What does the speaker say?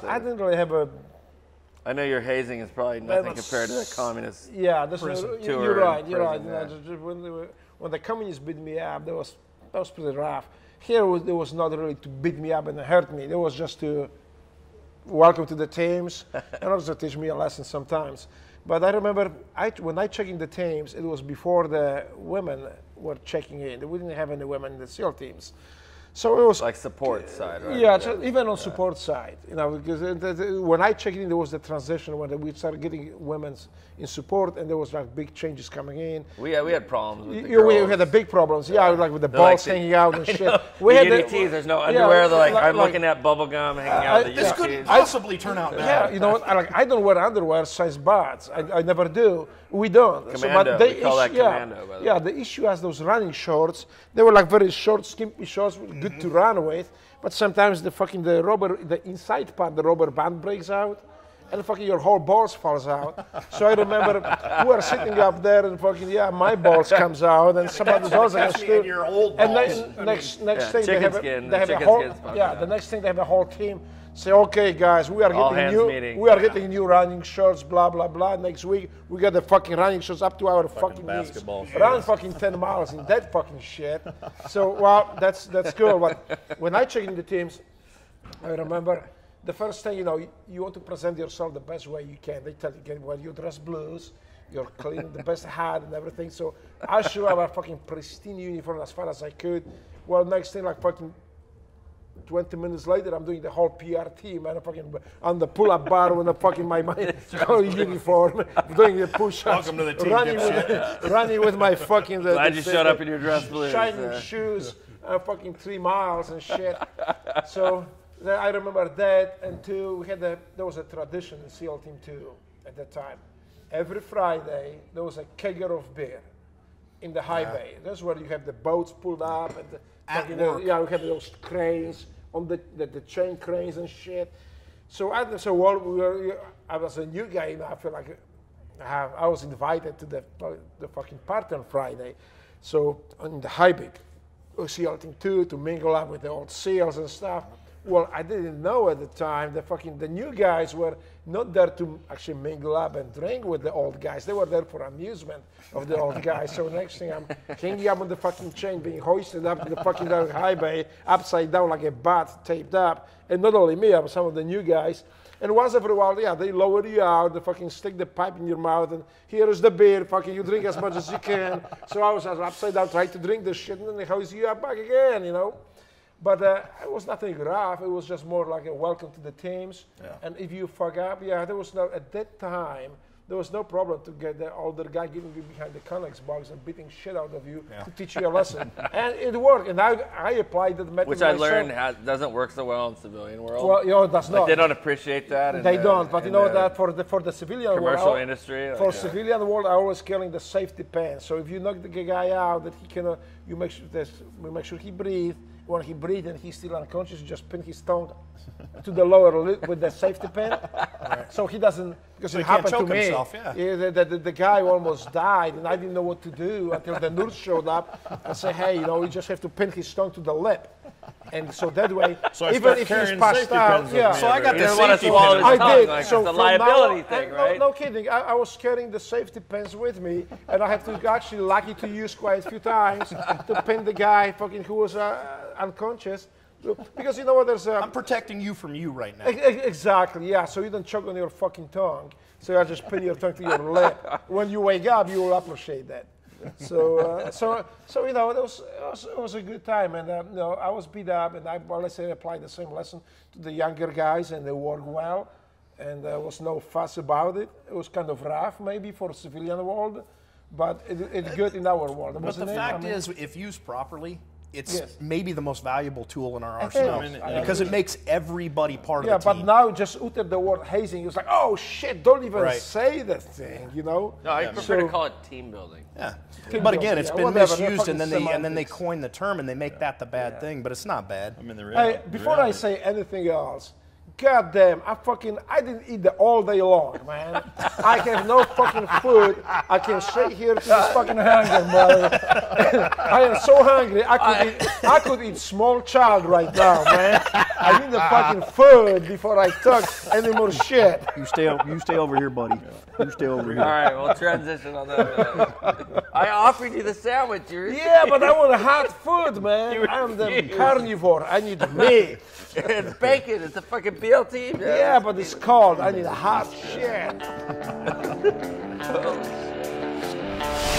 I didn't really have a. I know your hazing is probably nothing compared to the communist. Yeah, you're right. You're right. Yeah. When the communists beat me up, that was pretty rough. Here it was not really to beat me up and hurt me. It was just to welcome to the teams and also teach me a lesson sometimes. But I remember when I checked in the teams, it was before the women were checking in. We didn't have any women in the SEAL teams. So it was like support side, right? Yeah, even on support side, because when I checked in, there was the transition when we started getting women in support, and there was like big changes coming in. We had problems with the girls. We had the big problems, like with the balls hanging out and shit. We had UDTs, there's no underwear. They're like, I'm looking at bubble gum hanging out. This couldn't possibly turn out bad. Yeah, you know what? I don't wear underwear size buds. I never do. We don't. Commando. We call that commando. By the way. The issue as those running shorts, they were like very short, skimpy shorts, good to run with. But sometimes the inside part, the rubber band breaks out, and your whole balls falls out. So I remember we were sitting up there, and my balls comes out, and somebody else has to. Your old and balls. next thing they have the next thing they have a whole team. Say, okay, guys, we are getting new running shorts, blah blah blah. Next week we got the fucking running shorts up to our fucking knees. Run fucking 10 miles in that fucking shit. So that's cool. But when I check in the teams, I remember the first thing you want to present yourself the best way you can. They tell you, well, you dress blues, you're clean, the best hat and everything. So I show up a fucking pristine uniform as far as I could. Well, next thing fucking 20 minutes later, I'm doing the whole PR team, and on the pull-up bar with my uniform, doing the push-ups. Welcome to the team, running with my fucking. Glad you showed up in your dress blues. Shining shoes, fucking 3 miles and shit. So I remember that, and there was a tradition in SEAL Team 2 at that time. Every Friday, there was a kegger of beer in the high bay. That's where you have the boats pulled up and we have those cranes on the chain cranes and shit. So I was a new guy, and I feel like I was invited to the fucking party on Friday. So in the high bay, SEAL Team 2 to mingle up with the old SEALs and stuff. Well, I didn't know at the time the new guys were not there to actually mingle up and drink with the old guys. They were there for amusement of the old guys. So next thing I'm hanging up on the fucking chain, being hoisted up to the fucking high bay, upside down like a bat, taped up. And not only me, but some of the new guys. And once every while, they lower you out, they fucking stick the pipe in your mouth, and here is the beer, fucking you drink as much as you can. So I was upside down trying to drink this shit, and then they hoist you up back again, But it was nothing rough. It was just more like a welcome to the teams. Yeah. And if you fuck up, there was at that time, there was no problem to get the older guy getting you behind the Connex box and beating shit out of you to teach you a lesson. And it worked. And I applied that method. Which I learned doesn't work so well in the civilian world. Well, it does not. They don't appreciate that. They don't. But that for the civilian commercial world, industry. Civilian world, I always carrying the safety pants. So if you knock the guy out, that he can, we make sure he breathes. When he breathes and he's still unconscious, you just pin his tongue to the lower lip with the safety pin. Right. So he doesn't, because it happened to me. The guy almost died, and I didn't know what to do until the nurse showed up and said, hey, you just have to pin his tongue to the lip. And so that way, even if he's passed out, so I got the safety pin. I did. Like, so it's a liability thing, right? No kidding. I was carrying the safety pins with me, and I had to actually lucky to use quite a few times to pin the guy who was unconscious. Because there's I'm protecting you from you right now. Exactly, yeah. So you don't choke on your fucking tongue. So I just pin your tongue to your lip. When you wake up, you will appreciate that. So it was a good time, and I was beat up, and I applied the same lesson to the younger guys, and they worked well, and there was no fuss about it. It was kind of rough, maybe for civilian world, but it's good in our world. But the fact is, if used properly, it's maybe the most valuable tool in our arsenal because it makes everybody part of the team. Yeah, but now just utter the word hazing. It's like, oh shit, don't even say that thing, No, I prefer to call it team building. Yeah, but again, it's been misused, and then they coin the term and they make that the bad thing, but it's not bad. Before I say anything else, God damn, I didn't eat that all day long, man. I have no fucking food. I can stay here to this fucking hunger, brother. I am so hungry. I could eat small child right now, man. I need the fucking food before I talk any more shit. You stay over here, buddy. You stay over here. All right, we'll transition on that. I offered you the sandwich. Yeah, but I want hot food, man. I'm the carnivore. I need meat. It's bacon. It's a fucking BLT, man. Yeah, but it's cold. I need hot shit. Oh, shit.